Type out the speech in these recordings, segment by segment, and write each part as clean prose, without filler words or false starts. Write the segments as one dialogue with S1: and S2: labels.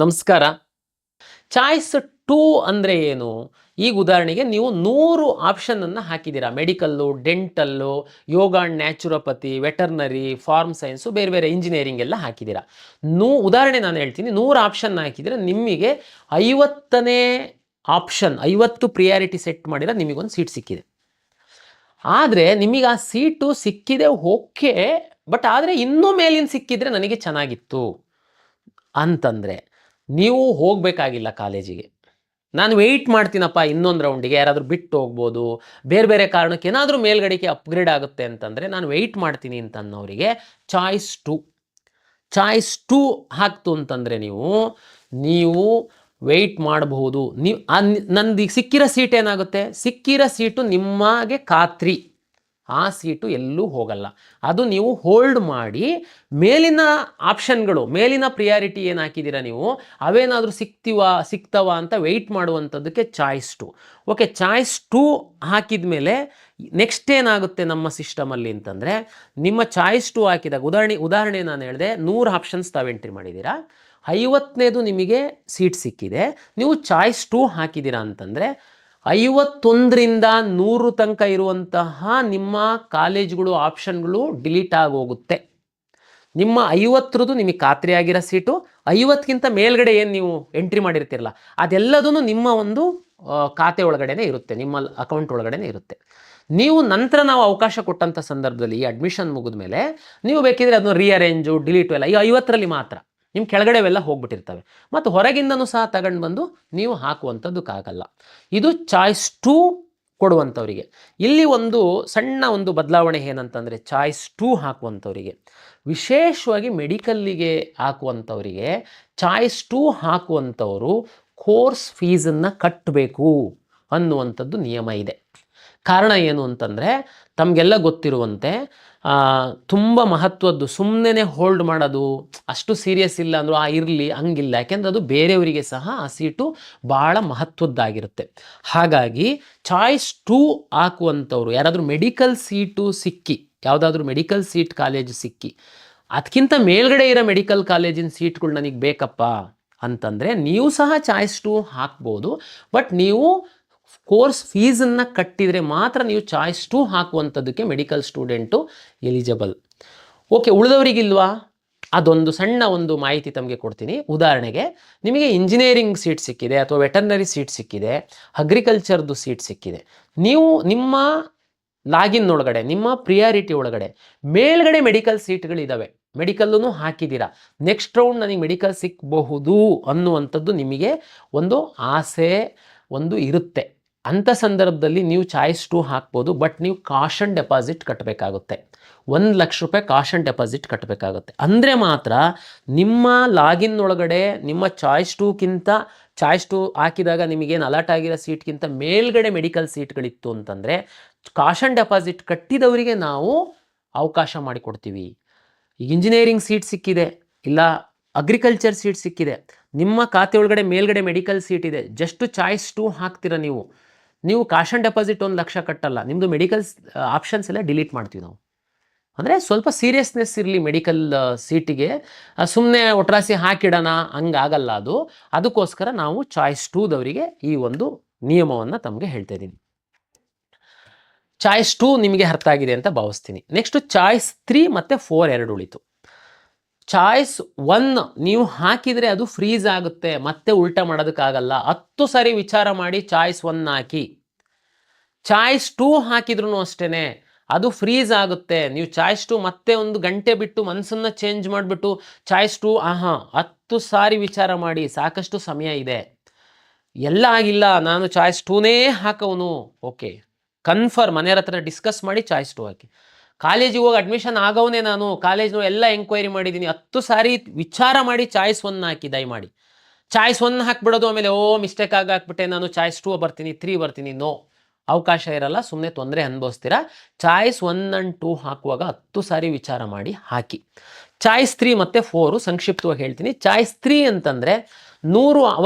S1: ನಮಸ್ಕಾರ. ಚಾಯ್ಸ್ 2 ಅಂದರೆ ಏನು? ಈಗ ಉದಾಹರಣೆಗೆ ನೀವು 100 ಆಪ್ಷನನ್ನು ಹಾಕಿದ್ದೀರಾ. Medical, dental, yoga and naturopathy, veterinary, farm science, ಬೇರೆ ಬೇರೆ ಇಂಜಿನಿಯರಿಂಗ್ ಎಲ್ಲ ಹಾಕಿದ್ದೀರಾ. ಉದಾಹರಣೆ ನಾನು ಹೇಳ್ತೀನಿ, 100 ಆಪ್ಷನ್ ಹಾಕಿದರೆ ನಿಮಗೆ 50ನೇ ಆಪ್ಷನ್ 50 ಪ್ರಿಯಾರಿಟಿ ಸೆಟ್ ಮಾಡಿದ್ರೆ ನಿಮಗೊಂದು ಸೀಟ್ ಸಿಕ್ಕಿದೆ. ಆದರೆ ನಿಮಗೆ ಆ ಸೀಟು ಸಿಕ್ಕಿದೆ ಓಕೆ, ಬಟ್ ಆದರೆ ಇನ್ನೂ ಮೇಲಿನ ಸಿಕ್ಕಿದ್ರೆ ನನಗೆ ಚೆನ್ನಾಗಿತ್ತು ಅಂತಂದರೆ ನೀವು ಹೋಗಬೇಕಾಗಿಲ್ಲ ಕಾಲೇಜಿಗೆ. ನಾನು ವೆಯ್ಟ್ ಮಾಡ್ತೀನಪ್ಪ ಇನ್ನೊಂದು ರೌಂಡಿಗೆ, ಯಾರಾದರೂ ಬಿಟ್ಟು ಹೋಗ್ಬೋದು, ಬೇರೆ ಬೇರೆ ಕಾರಣಕ್ಕೆ ಏನಾದರೂ ಮೇಲ್ಗಡೆಗೆ ಅಪ್ಗ್ರೇಡ್ ಆಗುತ್ತೆ ಅಂತಂದರೆ ನಾನು ವೆಯ್ಟ್ ಮಾಡ್ತೀನಿ ಅಂತನ್ನೋರಿಗೆ ಚಾಯ್ಸ್ 2 ಹಾಕ್ತು ಅಂತಂದರೆ ನೀವು ವೆಯ್ಟ್ ಮಾಡಬಹುದು. ನೀವು ನಂದು ಸಿಕ್ಕಿರೋ ಸೀಟ್ ಏನಾಗುತ್ತೆ, ಸಿಕ್ಕಿರೋ ಸೀಟು ನಿಮಗೆ ಖಾತ್ರಿ, ಆ ಸೀಟು ಎಲ್ಲೂ ಹೋಗಲ್ಲ. ಅದು ನೀವು ಹೋಲ್ಡ್ ಮಾಡಿ ಮೇಲಿನ ಆಪ್ಷನ್ಗಳು, ಮೇಲಿನ ಪ್ರಿಯಾರಿಟಿ ಏನು ಹಾಕಿದ್ದೀರಾ ನೀವು, ಅವೇನಾದರೂ ಸಿಗ್ತವ ಅಂತ ವೆಯ್ಟ್ ಮಾಡುವಂಥದ್ದಕ್ಕೆ ಚಾಯ್ಸ್ 2. ಓಕೆ, ಚಾಯ್ಸ್ 2 ಹಾಕಿದ ಮೇಲೆ ನೆಕ್ಸ್ಟ್ ಏನಾಗುತ್ತೆ ನಮ್ಮ ಸಿಸ್ಟಮಲ್ಲಿ ಅಂತಂದರೆ, ನಿಮ್ಮ ಚಾಯ್ಸ್ 2 ಹಾಕಿದಾಗ ಉದಾಹರಣೆ ನಾನು ಹೇಳಿದೆ, 100 ಆಪ್ಷನ್ಸ್ ತಾವು ಎಂಟ್ರಿ ಮಾಡಿದ್ದೀರಾ, 50ನೇದು ನಿಮಗೆ ಸೀಟ್ ಸಿಕ್ಕಿದೆ, ನೀವು ಚಾಯ್ಸ್ 2 ಹಾಕಿದ್ದೀರಾ ಅಂತಂದರೆ 51ರಿಂದ 100 ತನಕ ಇರುವಂತಹ ನಿಮ್ಮ ಕಾಲೇಜುಗಳು ಆಪ್ಷನ್ಗಳು ಡಿಲೀಟ್ ಆಗೋಗುತ್ತೆ. ನಿಮ್ಮ 50ರದ್ದು ನಿಮಗೆ ಖಾತ್ರಿ ಆಗಿರೋ ಸೀಟು, 50ಕ್ಕಿಂತ ಮೇಲ್ಗಡೆ ಏನು ನೀವು ಎಂಟ್ರಿ ಮಾಡಿರ್ತಿರಲ್ಲ ಅದೆಲ್ಲದೂ ನಿಮ್ಮ ಒಂದು ಖಾತೆ ಒಳಗಡೆನೇ ಇರುತ್ತೆ, ನಿಮ್ಮ ಅಕೌಂಟ್ ಒಳಗಡೆನೇ ಇರುತ್ತೆ. ನೀವು ನಂತರ ನಾವು ಅವಕಾಶ ಕೊಟ್ಟಂಥ ಸಂದರ್ಭದಲ್ಲಿ ಈ ಅಡ್ಮಿಷನ್ ಮುಗಿದ ಮೇಲೆ ನೀವು ಬೇಕಿದ್ರೆ ಅದನ್ನು ರೀಅರೇಂಜು, ಡಿಲೀಟು ಎಲ್ಲ ಈ 50ರಲ್ಲಿ ಮಾತ್ರ, ನಿಮ್ಮ ಕೆಳಗಡೆವೆಲ್ಲ ಹೋಗ್ಬಿಟ್ಟಿರ್ತವೆ, ಮತ್ತು ಹೊರಗಿಂದನೂ ಸಹ ತಗೊಂಡು ಬಂದು ನೀವು ಹಾಕುವಂಥದ್ದಕ್ಕಾಗಲ್ಲ. ಇದು ಚಾಯ್ಸ್ 2 ಕೊಡುವಂಥವರಿಗೆ. ಇಲ್ಲಿ ಒಂದು ಸಣ್ಣ ಒಂದು ಬದಲಾವಣೆ ಏನಂತಂದರೆ, ಚಾಯ್ಸ್ 2 ಹಾಕುವಂಥವರಿಗೆ, ವಿಶೇಷವಾಗಿ ಮೆಡಿಕಲ್ಲಿಗೆ ಹಾಕುವಂಥವರಿಗೆ ಚಾಯ್ಸ್ 2 ಹಾಕುವಂಥವರು ಕೋರ್ಸ್ ಫೀಸನ್ನು ಕಟ್ಟಬೇಕು ಅನ್ನುವಂಥದ್ದು ನಿಯಮ ಇದೆ. ಕಾರಣ ಏನು ಅಂತಂದರೆ, ತಮಗೆಲ್ಲ ಗೊತ್ತಿರುವಂತೆ ತುಂಬ ಮಹತ್ವದ್ದು, ಸುಮ್ಮನೆ ಹೋಲ್ಡ್ ಮಾಡೋದು ಅಷ್ಟು ಸೀರಿಯಸ್ ಇಲ್ಲ ಅಂದರೂ ಇರಲಿ ಹಂಗಿಲ್ಲ, ಯಾಕೆಂದರೆ ಅದು ಬೇರೆಯವರಿಗೆ ಸಹ ಆ ಸೀಟು ಭಾಳ ಮಹತ್ವದ್ದಾಗಿರುತ್ತೆ. ಹಾಗಾಗಿ ಚಾಯ್ಸ್ 2 ಹಾಕುವಂಥವ್ರು ಯಾರಾದರೂ ಮೆಡಿಕಲ್ ಸೀಟು ಸಿಕ್ಕಿ, ಯಾವುದಾದ್ರೂ ಮೆಡಿಕಲ್ ಸೀಟ್ ಕಾಲೇಜು ಸಿಕ್ಕಿ ಅದಕ್ಕಿಂತ ಮೇಲ್ಗಡೆ ಇರೋ ಮೆಡಿಕಲ್ ಕಾಲೇಜಿನ ಸೀಟ್ಗಳು ನನಗೆ ಬೇಕಪ್ಪ ಅಂತಂದರೆ ನೀವು ಸಹ ಚಾಯ್ಸ್ 2 ಹಾಕ್ಬೋದು. ಬಟ್ ನೀವು ಕೋರ್ಸ್ ಫೀಸನ್ನು ಕಟ್ಟಿದರೆ ಮಾತ್ರ ನೀವು ಚಾಯ್ಸ್ 2 ಹಾಕುವಂಥದ್ದಕ್ಕೆ ಮೆಡಿಕಲ್ ಸ್ಟೂಡೆಂಟು ಎಲಿಜಿಬಲ್. ಓಕೆ, ಉಳಿದವರಿಗಿಲ್ವಾ? ಅದೊಂದು ಸಣ್ಣ ಒಂದು ಮಾಹಿತಿ ತಮಗೆ ಕೊಡ್ತೀನಿ. ಉದಾಹರಣೆಗೆ ನಿಮಗೆ ಇಂಜಿನಿಯರಿಂಗ್ ಸೀಟ್ ಸಿಕ್ಕಿದೆ, ಅಥವಾ ವೆಟರ್ನರಿ ಸೀಟ್ ಸಿಕ್ಕಿದೆ, ಅಗ್ರಿಕಲ್ಚರ್ದು ಸೀಟ್ ಸಿಕ್ಕಿದೆ. ನೀವು ನಿಮ್ಮ ಲಾಗಿನ್ ಒಳಗಡೆ, ನಿಮ್ಮ ಪ್ರಿಯಾರಿಟಿ ಒಳಗಡೆ ಮೇಲ್ಗಡೆ ಮೆಡಿಕಲ್ ಸೀಟ್ಗಳಿದ್ದಾವೆ, ಮೆಡಿಕಲ್ಲೂ ಹಾಕಿದ್ದೀರಾ, ನೆಕ್ಸ್ಟ್ ರೌಂಡ್ ನನಗೆ ಮೆಡಿಕಲ್ ಸಿಕ್ಕಬಹುದು ಅನ್ನುವಂಥದ್ದು ನಿಮಗೆ ಒಂದು ಆಸೆ ಒಂದು ಇರುತ್ತೆ. ಅಂಥ ಸಂದರ್ಭದಲ್ಲಿ ನೀವು ಚಾಯ್ಸ್ 2 ಹಾಕ್ಬೋದು. ಬಟ್ ನೀವು ಕಾಷನ್ ಡೆಪಾಸಿಟ್ ಕಟ್ಟಬೇಕಾಗುತ್ತೆ, 1 ಲಕ್ಷ ರೂಪಾಯಿ ಕಾಷನ್ ಡೆಪಾಸಿಟ್ ಕಟ್ಟಬೇಕಾಗುತ್ತೆ. ಅಂದರೆ ಮಾತ್ರ ನಿಮ್ಮ ಲಾಗಿನ್ ಒಳಗಡೆ ನಿಮ್ಮ ಚಾಯ್ಸ್ 2ಕ್ಕಿಂತ ಚಾಯ್ಸ್ 2 ಹಾಕಿದಾಗ ನಿಮಗೇನು ಅಲರ್ಟ್ ಆಗಿರೋ ಸೀಟ್ಗಿಂತ ಮೇಲ್ಗಡೆ ಮೆಡಿಕಲ್ ಸೀಟ್ಗಳಿತ್ತು ಅಂತಂದರೆ ಕಾಷನ್ ಡೆಪಾಸಿಟ್ ಕಟ್ಟಿದವರಿಗೆ ನಾವು ಅವಕಾಶ ಮಾಡಿಕೊಡ್ತೀವಿ. ಈಗ ಇಂಜಿನಿಯರಿಂಗ್ ಸೀಟ್ ಸಿಕ್ಕಿದೆ, ಇಲ್ಲ ಅಗ್ರಿಕಲ್ಚರ್ ಸೀಟ್ ಸಿಕ್ಕಿದೆ, ನಿಮ್ಮ ಖಾತೆ ಒಳಗಡೆ ಮೇಲ್ಗಡೆ ಮೆಡಿಕಲ್ ಸೀಟ್ ಇದೆ, ಜಸ್ಟ್ ಚಾಯ್ಸ್ 2 ಹಾಕ್ತೀರ ನೀವು ಕಾಷನ್ ಡೆಪಾಸಿಟ್ 1 ಲಕ್ಷ ಕಟ್ಟಲ್ಲ, ನಿಮ್ಮದು ಮೆಡಿಕಲ್ ಆಪ್ಷನ್ಸ್ ಎಲ್ಲ ಡಿಲೀಟ್ ಮಾಡ್ತೀವಿ ನಾವು. ಅಂದರೆ ಸ್ವಲ್ಪ ಸೀರಿಯಸ್ನೆಸ್ ಇರಲಿ ಮೆಡಿಕಲ್ ಸೀಟಿಗೆ, ಸುಮ್ಮನೆ ಒಟ್ರಾಸಿ ಹಾಕಿಡೋಣ ಹಂಗಾಗಲ್ಲ ಅದು. ಅದಕ್ಕೋಸ್ಕರ ನಾವು ಚಾಯ್ಸ್ 2ದವರಿಗೆ ಈ ಒಂದು ನಿಯಮವನ್ನು ತಮಗೆ ಹೇಳ್ತಾ ಇದ್ದೀನಿ. ಚಾಯ್ಸ್ 2 ನಿಮಗೆ ಅರ್ಥ ಆಗಿದೆ ಅಂತ ಭಾವಿಸ್ತೀನಿ. ನೆಕ್ಸ್ಟು ಚಾಯ್ಸ್ 3 ಮತ್ತು 4 ಎರಡು ಉಳಿತು. ಚಾಯ್ಸ್ 1 ನೀವು ಹಾಕಿದರೆ ಅದು ಫ್ರೀಸ್ ಆಗುತ್ತೆ, ಮತ್ತೆ ಉಲ್ಟಾ ಮಾಡೋದಕ್ಕಾಗಲ್ಲ. 10 ಸಾರಿ ವಿಚಾರ ಮಾಡಿ ಚಾಯ್ಸ್ 1 ಹಾಕಿ. ಚಾಯ್ಸ್ 2 ಹಾಕಿದ್ರೂ ಅಷ್ಟೇ, ಅದು ಫ್ರೀಸ್ ಆಗುತ್ತೆ. ನೀವು ಚಾಯ್ಸ್ 2 ಮತ್ತೆ 1 ಗಂಟೆ ಬಿಟ್ಟು ಮನಸ್ಸನ್ನು ಚೇಂಜ್ ಮಾಡಿಬಿಟ್ಟು ಚಾಯ್ಸ್ 2 10 ಸಾರಿ ವಿಚಾರ ಮಾಡಿ, ಸಾಕಷ್ಟು ಸಮಯ ಇದೆ, ಎಲ್ಲ ಆಗಿಲ್ಲ ನಾನು ಚಾಯ್ಸ್ 2ನೇ ಹಾಕವನು, ಓಕೆ ಕನ್ಫರ್ಮ್ ಮನೆಯವ್ರ ಹತ್ರ ಡಿಸ್ಕಸ್ ಮಾಡಿ ಚಾಯ್ಸ್ 2 ಹಾಕಿ. ಕಾಲೇಜಿಗೆ ಹೋಗಿ ಅಡ್ಮಿಷನ್ ಆಗೋವನೇ ನಾನು, ಕಾಲೇಜ್ನ ಎಲ್ಲ ಎಂಕ್ವೈರಿ ಮಾಡಿದ್ದೀನಿ, 10 ಸಾರಿ ವಿಚಾರ ಮಾಡಿ ಚಾಯ್ಸ್ 1 ಹಾಕಿ. ದಯಮಾಡಿ ಚಾಯ್ಸ್ 1 ಹಾಕ್ಬಿಡೋದು, ಆಮೇಲೆ ಮಿಸ್ಟೇಕ್ ಹಾಕ್ಬಿಟ್ಟೆ ನಾನು ಚಾಯ್ಸ್ 2 ಬರ್ತೀನಿ 3 ಬರ್ತೀನಿ, ನೋ, ಅವಕಾಶ ಇರಲ್ಲ, ಸುಮ್ಮನೆ ತೊಂದರೆ ಅನುಭವಿಸ್ತೀರಾ. ಚಾಯ್ಸ್ 1 and 2 ಹಾಕುವಾಗ 10 ಸಾರಿ ವಿಚಾರ ಮಾಡಿ ಹಾಕಿ. ಚಾಯ್ಸ್ 3 ಮತ್ತು 4 ಸಂಕ್ಷಿಪ್ತವಾಗಿ ಹೇಳ್ತೀನಿ. ಚಾಯ್ಸ್ 3 ಅಂತಂದರೆ 100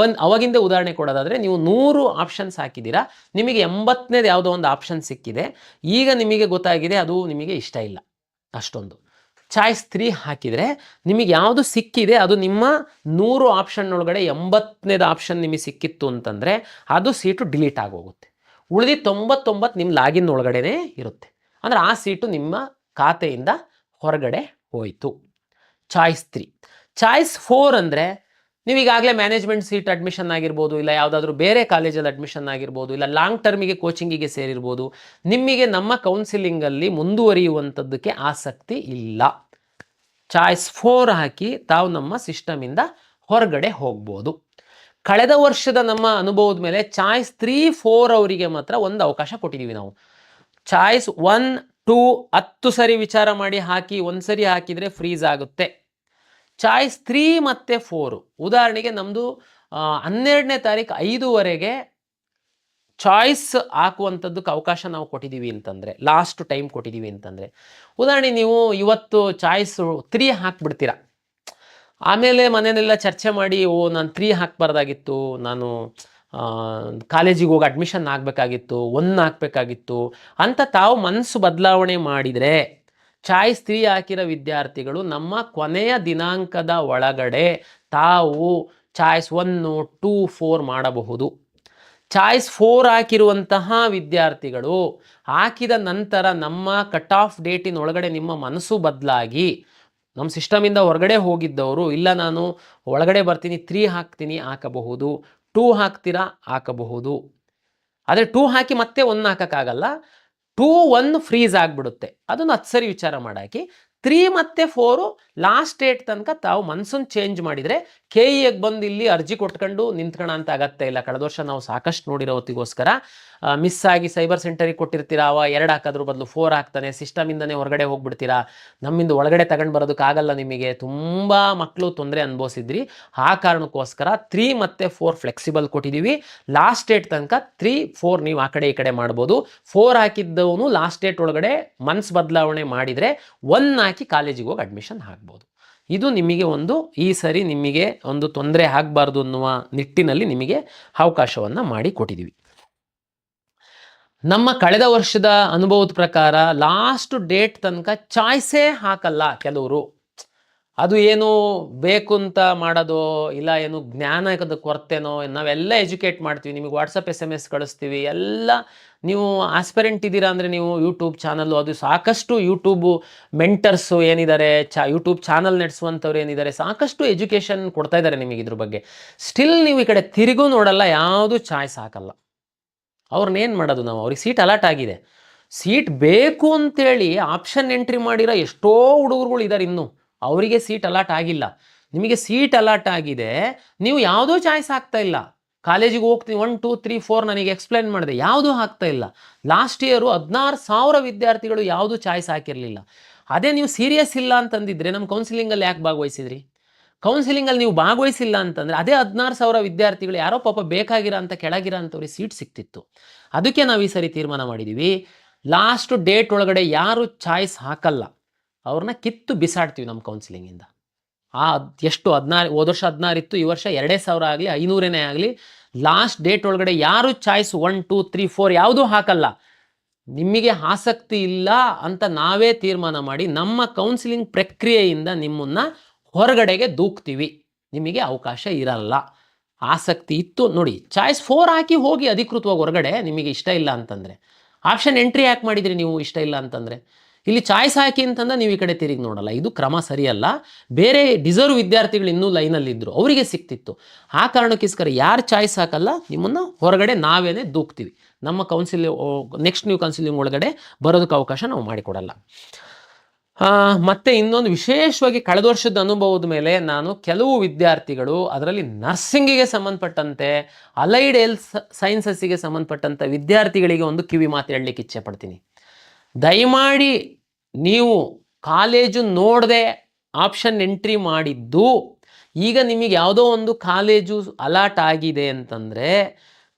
S1: ಅವಾಗಿಂದ ಉದಾಹರಣೆ ಕೊಡೋದಾದರೆ, ನೀವು 100 ಆಪ್ಷನ್ಸ್ ಹಾಕಿದ್ದೀರಾ, ನಿಮಗೆ 80ನೇದು ಯಾವುದೋ ಒಂದು ಆಪ್ಷನ್ ಸಿಕ್ಕಿದೆ, ಈಗ ನಿಮಗೆ ಗೊತ್ತಾಗಿದೆ ಅದು ನಿಮಗೆ ಇಷ್ಟ ಇಲ್ಲ ಅಷ್ಟೊಂದು. ಚಾಯ್ಸ್ 3 ಹಾಕಿದರೆ ನಿಮಗೆ ಯಾವುದು ಸಿಕ್ಕಿದೆ ಅದು ನಿಮ್ಮ 100 ಆಪ್ಷನ್ ಒಳಗಡೆ 80ನೇದು ಆಪ್ಷನ್ ನಿಮಗೆ ಸಿಕ್ಕಿತ್ತು ಅಂತಂದರೆ ಅದು ಸೀಟು ಡಿಲೀಟ್ ಆಗೋಗುತ್ತೆ. ಉಳಿದು 99 ನಿಮ್ಮ ಲಾಗಿನ್ ಒಳಗಡೆನೇ ಇರುತ್ತೆ. ಅಂದರೆ ಆ ಸೀಟು ನಿಮ್ಮ ಖಾತೆಯಿಂದ ಹೊರಗಡೆ ಹೋಯಿತು. ಚಾಯ್ಸ್ 3. ಚಾಯ್ಸ್ 4 ಅಂದರೆ ನೀವೀಗಾಗಲೇ ಮ್ಯಾನೇಜ್ಮೆಂಟ್ ಸೀಟ್ ಅಡ್ಮಿಷನ್ ಆಗಿರ್ಬೋದು, ಇಲ್ಲ ಯಾವುದಾದ್ರೂ ಬೇರೆ ಕಾಲೇಜಲ್ಲಿ ಅಡ್ಮಿಷನ್ ಆಗಿರ್ಬೋದು, ಇಲ್ಲ ಲಾಂಗ್ ಟರ್ಮಿಗೆ ಕೋಚಿಂಗಿಗೆ ಸೇರಿರ್ಬೋದು. ನಿಮಗೆ ನಮ್ಮ ಕೌನ್ಸಿಲಿಂಗಲ್ಲಿ ಮುಂದುವರಿಯುವಂಥದ್ದಕ್ಕೆ ಆಸಕ್ತಿ ಇಲ್ಲ. ಚಾಯ್ಸ್ 4 ಹಾಕಿ ತಾವು ನಮ್ಮ ಸಿಸ್ಟಮಿಂದ ಹೊರಗಡೆ ಹೋಗ್ಬೋದು. ಕಳೆದ ವರ್ಷದ ನಮ್ಮ ಅನುಭವದ ಮೇಲೆ ಚಾಯ್ಸ್ 3, 4 ಅವರಿಗೆ ಮಾತ್ರ ಒಂದು ಅವಕಾಶ ಕೊಟ್ಟಿದ್ದೀವಿ ನಾವು. ಚಾಯ್ಸ್ 1, 2 10 ಸರಿ ವಿಚಾರ ಮಾಡಿ ಹಾಕಿ, ಒಂದು ಸರಿ ಹಾಕಿದರೆ ಫ್ರೀಸ್ ಆಗುತ್ತೆ. ಚಾಯ್ಸ್ 3 ಮತ್ತು 4 ಉದಾಹರಣೆಗೆ ನಮ್ಮದು 12ನೇ ತಾರೀಕು 5ವರೆಗೆ ಚಾಯ್ಸ್ ಹಾಕುವಂಥದ್ದಕ್ಕೆ ಅವಕಾಶ ನಾವು ಕೊಟ್ಟಿದ್ದೀವಿ ಅಂತಂದರೆ, ಲಾಸ್ಟ್ ಟೈಮ್ ಕೊಟ್ಟಿದ್ದೀವಿ ಅಂತಂದರೆ, ಉದಾಹರಣೆ ನೀವು ಇವತ್ತು ಚಾಯ್ಸ್ 3 ಹಾಕ್ಬಿಡ್ತೀರ. ಆಮೇಲೆ ಮನೆಯಲ್ಲೆಲ್ಲ ಚರ್ಚೆ ಮಾಡಿ, ನಾನು 3 ಹಾಕಬಾರ್ದಾಗಿತ್ತು, ನಾನು ಕಾಲೇಜಿಗೆ ಹೋಗಿ ಅಡ್ಮಿಷನ್ ಆಗಬೇಕಾಗಿತ್ತು, 1 ಹಾಕಬೇಕಾಗಿತ್ತು ಅಂತ ತಾವು ಮನಸ್ಸು ಬದಲಾವಣೆ ಮಾಡಿದರೆ ಚಾಯ್ಸ್ 3 ಹಾಕಿರೋ ವಿದ್ಯಾರ್ಥಿಗಳು ನಮ್ಮ ಕೊನೆಯ ದಿನಾಂಕದ ಒಳಗಡೆ ತಾವು ಚಾಯ್ಸ್ 1, 2, 4 ಮಾಡಬಹುದು. ಚಾಯ್ಸ್ 4 ಹಾಕಿರುವಂತಹ ವಿದ್ಯಾರ್ಥಿಗಳು ಹಾಕಿದ ನಂತರ ನಮ್ಮ ಕಟ್ ಆಫ್ ಡೇಟಿನ ಒಳಗಡೆ ನಿಮ್ಮ ಮನಸ್ಸು ಬದಲಾಗಿ ನಮ್ಮ ಸಿಸ್ಟಮಿಂದ ಹೊರಗಡೆ ಹೋಗಿದ್ದವರು, ಇಲ್ಲ ನಾನು ಒಳಗಡೆ ಬರ್ತೀನಿ 3 ಹಾಕ್ತೀನಿ ಹಾಕಬಹುದು, 2 ಹಾಕ್ತೀರಾ ಹಾಕಬಹುದು. ಆದರೆ 2 ಹಾಕಿ ಮತ್ತೆ 1 ಹಾಕೋಕ್ಕಾಗಲ್ಲ. 2, 1 ಫ್ರೀಸ್ ಆಗಿಬಿಡುತ್ತೆ. ಅದನ್ನು 10 ಸರಿ ವಿಚಾರ ಮಾಡಾಕಿ 3 ಮತ್ತು 4 ಲಾಸ್ಟ್ ಡೇಟ್ ತನಕ ತಾವು ಮನ್ಸನ್ನು ಚೇಂಜ್ ಮಾಡಿದರೆ KEಗೆ ಬಂದು ಇಲ್ಲಿ ಅರ್ಜಿ ಕೊಟ್ಕೊಂಡು ನಿಂತ್ಕೊಳ್ಳೋ ಅಂತ ಅಗತ್ಯ ಇಲ್ಲ. ಕಳೆದ ವರ್ಷ ನಾವು ಸಾಕಷ್ಟು ನೋಡಿರೋ ಹೊತ್ತಿಗೋಸ್ಕರ ಮಿಸ್ ಆಗಿ ಸೈಬರ್ ಸೆಂಟರಿಗೆ ಕೊಟ್ಟಿರ್ತೀರಾ, ಅವ 2 ಹಾಕೋದ್ರ ಬದಲು 4 ಹಾಕ್ತಾನೆ, ಸಿಸ್ಟಮಿಂದನೇ ಹೊರಗಡೆ ಹೋಗ್ಬಿಡ್ತೀರಾ, ನಮ್ಮಿಂದ ಒಳಗಡೆ ತಗೊಂಡು ಬರೋದಕ್ಕಾಗಲ್ಲ, ನಿಮಗೆ ತುಂಬ ಮಕ್ಕಳು ತೊಂದರೆ ಅನುಭವಿಸಿದ್ರಿ. ಆ ಕಾರಣಕ್ಕೋಸ್ಕರ 3 ಮತ್ತು 4 ಫ್ಲೆಕ್ಸಿಬಲ್ ಕೊಟ್ಟಿದ್ದೀವಿ. ಲಾಸ್ಟ್ ಡೇಟ್ ತನಕ 3, 4 ನೀವು ಆ ಕಡೆ ಈ ಕಡೆ ಮಾಡ್ಬೋದು. 4 ಹಾಕಿದ್ದವನು ಲಾಸ್ಟ್ ಡೇಟ್ ಒಳಗಡೆ ಮನ್ಸು ಬದಲಾವಣೆ ಮಾಡಿದರೆ 1 ಹಾಕಿ ಕಾಲೇಜಿಗೆ ಹೋಗಿ ಅಡ್ಮಿಷನ್ ಆಗ್ಬೋದು. ಇದು ನಿಮಗೆ ಈ ಸರಿ ನಿಮಗೆ ಒಂದು ತೊಂದರೆ ಆಗಬಾರ್ದು ಅನ್ನುವ ನಿಟ್ಟಿನಲ್ಲಿ ನಿಮಗೆ ಅವಕಾಶವನ್ನು ಮಾಡಿ ಕೊಟ್ಟಿದ್ದೀವಿ. ನಮ್ಮ ಕಳೆದ ವರ್ಷದ ಅನುಭವದ ಪ್ರಕಾರ ಲಾಸ್ಟ್ ಡೇಟ್ ತನಕ ಚಾಯ್ಸೇ ಹಾಕಲ್ಲ ಕೆಲವರು. ಅದು ಏನು ಬೇಕು ಅಂತ ಮಾಡೋದು, ಇಲ್ಲ ಏನು ಜ್ಞಾನದ ಕೊರತೆನೋ, ನಾವೆಲ್ಲ ಎಜುಕೇಟ್ ಮಾಡ್ತೀವಿ, ನಿಮಗೆ ವಾಟ್ಸಪ್ SMS ಕಳಿಸ್ತೀವಿ, ಎಲ್ಲ ನೀವು ಆಸ್ಪೆರೆಂಟ್ ಇದ್ದೀರಾ ಅಂದರೆ ನೀವು ಯೂಟ್ಯೂಬ್ ಚಾನಲ್ಲು, ಅದು ಸಾಕಷ್ಟು ಯೂಟ್ಯೂಬು ಮೆಂಟರ್ಸು ಏನಿದ್ದಾರೆ, ಯೂಟ್ಯೂಬ್ ಚಾನಲ್ ನಡೆಸುವಂಥವ್ರು ಏನಿದ್ದಾರೆ, ಸಾಕಷ್ಟು ಎಜುಕೇಷನ್ ಕೊಡ್ತಾ ಇದ್ದಾರೆ ನಿಮಗೆ ಇದ್ರ ಬಗ್ಗೆ. ಸ್ಟಿಲ್ ನೀವು ಈ ಕಡೆ ತಿರುಗೂ ನೋಡಲ್ಲ, ಯಾವುದು ಚಾಯ್ಸ್ ಹಾಕಲ್ಲ. ಅವ್ರನ್ನೇನು ಮಾಡೋದು ನಾವು? ಅವ್ರಿಗೆ ಸೀಟ್ ಅಲಾಟ್ ಆಗಿದೆ, ಸೀಟ್ ಬೇಕು ಅಂತೇಳಿ ಆಪ್ಷನ್ ಎಂಟ್ರಿ ಮಾಡಿರೋ ಎಷ್ಟೋ ಹುಡುಗರುಗಳು ಇದ್ದಾರೆ, ಇನ್ನೂ ಅವರಿಗೆ ಸೀಟ್ ಅಲಾಟ್ ಆಗಿಲ್ಲ. ನಿಮಗೆ ಸೀಟ್ ಅಲಾಟ್ ಆಗಿದೆ, ನೀವು ಯಾವುದೋ ಚಾಯ್ಸ್ ಆಗ್ತಾ ಇಲ್ಲ. ಕಾಲೇಜಿಗೆ ಹೋಗ್ತೀನಿ 1, 2, 3, 4 ನನಗೆ ಎಕ್ಸ್ಪ್ಲೇನ್ ಮಾಡಿದೆ, ಯಾವುದೂ ಆಗ್ತಾ ಇಲ್ಲ. ಲಾಸ್ಟ್ ಇಯರು 16,000 ವಿದ್ಯಾರ್ಥಿಗಳು ಯಾವುದೂ ಚಾಯ್ಸ್ ಹಾಕಿರಲಿಲ್ಲ. ಅದೇ ನೀವು ಸೀರಿಯಸ್ ಇಲ್ಲ ಅಂತಂದಿದ್ರೆ ನಮ್ಮ ಕೌನ್ಸಿಲಿಂಗಲ್ಲಿ ಯಾಕೆ ಭಾಗವಹಿಸಿದ್ರಿ? ಕೌನ್ಸಿಲಿಂಗಲ್ಲಿ ನೀವು ಭಾಗವಹಿಸಿಲ್ಲ ಅಂತಂದರೆ ಅದೇ 16,000 ವಿದ್ಯಾರ್ಥಿಗಳು ಯಾರೋ ಪಾಪ ಬೇಕಾಗಿರೋ ಅಂತ ಕೆಳಗಿರೋ ಅಂಥವ್ರಿಗೆ ಸೀಟ್ ಸಿಕ್ತಿತ್ತು. ಅದಕ್ಕೆ ನಾವು ಈ ಸರಿ ತೀರ್ಮಾನ ಮಾಡಿದ್ದೀವಿ, ಲಾಸ್ಟ್ ಡೇಟ್ ಒಳಗಡೆ ಯಾರು ಚಾಯ್ಸ್ ಹಾಕಲ್ಲ ಅವ್ರನ್ನ ಕಿತ್ತು ಬಿಸಾಡ್ತೀವಿ ನಮ್ಮ ಕೌನ್ಸಿಲಿಂಗಿಂದ. ಎಷ್ಟು 16, ಹೋದ ವರ್ಷ 16 ಇತ್ತು, ಈ ವರ್ಷ 2,000 ಆಗಲಿ 500 ಆಗಲಿ, ಲಾಸ್ಟ್ ಡೇಟ್ ಒಳಗಡೆ ಯಾರು ಚಾಯ್ಸ್ 1, 2, 3, 4 ಯಾವುದೂ ಹಾಕಲ್ಲ. ನಿಮಗೆ ಆಸಕ್ತಿ ಇಲ್ಲ ಅಂತ ನಾವೇ ತೀರ್ಮಾನ ಮಾಡಿ ನಮ್ಮ ಕೌನ್ಸಿಲಿಂಗ್ ಪ್ರಕ್ರಿಯೆಯಿಂದ ನಿಮ್ಮನ್ನು ಹೊರಗಡೆಗೆ ದೂಕ್ತೀವಿ. ನಿಮಗೆ ಅವಕಾಶ ಇರಲ್ಲ. ಆಸಕ್ತಿ ಇತ್ತು ನೋಡಿ, ಚಾಯ್ಸ್ 4 ಹಾಕಿ ಹೋಗಿ ಅಧಿಕೃತವಾಗಿ ಹೊರಗಡೆ, ನಿಮಗೆ ಇಷ್ಟ ಇಲ್ಲ ಅಂತಂದರೆ. ಆಪ್ಷನ್ ಎಂಟ್ರಿ ಯಾಕೆ ಮಾಡಿದ್ರಿ ನೀವು ಇಷ್ಟ ಇಲ್ಲ ಅಂತಂದರೆ? ಇಲ್ಲಿ ಚಾಯ್ಸ್ ಹಾಕಿ ಅಂತಂದ್ರೆ ನೀವು ಈ ಕಡೆ ತಿರುಗಿ ನೋಡಲ್ಲ, ಇದು ಕ್ರಮ ಸರಿಯಲ್ಲ. ಬೇರೆ ಡಿಸರ್ವ್ ವಿದ್ಯಾರ್ಥಿಗಳು ಇನ್ನೂ ಲೈನಲ್ಲಿದ್ದರು, ಅವರಿಗೆ ಸಿಕ್ತಿತ್ತು. ಆ ಕಾರಣಕ್ಕೋಸ್ಕರ ಯಾರು ಚಾಯ್ಸ್ ಹಾಕಲ್ಲ ನಿಮ್ಮನ್ನು ಹೊರಗಡೆ ನಾವೇನೇ ದೂಕ್ತೀವಿ. ನಮ್ಮ ನೆಕ್ಸ್ಟ್ ನೀವು ಕೌನ್ಸಿಲಿಂಗ್ ಒಳಗಡೆ ಬರೋದಕ್ಕೆ ಅವಕಾಶ ನಾವು ಮಾಡಿಕೊಡಲ್ಲ. ಮತ್ತು ಇನ್ನೊಂದು ವಿಶೇಷವಾಗಿ ಕಳೆದ ವರ್ಷದ ಅನುಭವದ ಮೇಲೆ ನಾನು ಕೆಲವು ವಿದ್ಯಾರ್ಥಿಗಳು, ಅದರಲ್ಲಿ ನರ್ಸಿಂಗಿಗೆ ಸಂಬಂಧಪಟ್ಟಂತೆ, ಅಲೈಡ್ ಹೆಲ್ತ್ ಸೈನ್ಸಸ್ಸಿಗೆ ಸಂಬಂಧಪಟ್ಟಂಥ ವಿದ್ಯಾರ್ಥಿಗಳಿಗೆ ಒಂದು ಕಿವಿ ಮಾತು ಹೇಳಲಿಕ್ಕೆ ಇಚ್ಛೆ ಪಡ್ತೀನಿ. ದಯಮಾಡಿ ನೀವು ಕಾಲೇಜು ನೋಡದೆ ಆಪ್ಷನ್ ಎಂಟ್ರಿ ಮಾಡಿದ್ದು, ಈಗ ನಿಮಗೆ ಯಾವುದೋ ಒಂದು ಕಾಲೇಜು ಅಲಾಟ್ ಆಗಿದೆ ಅಂತಂದರೆ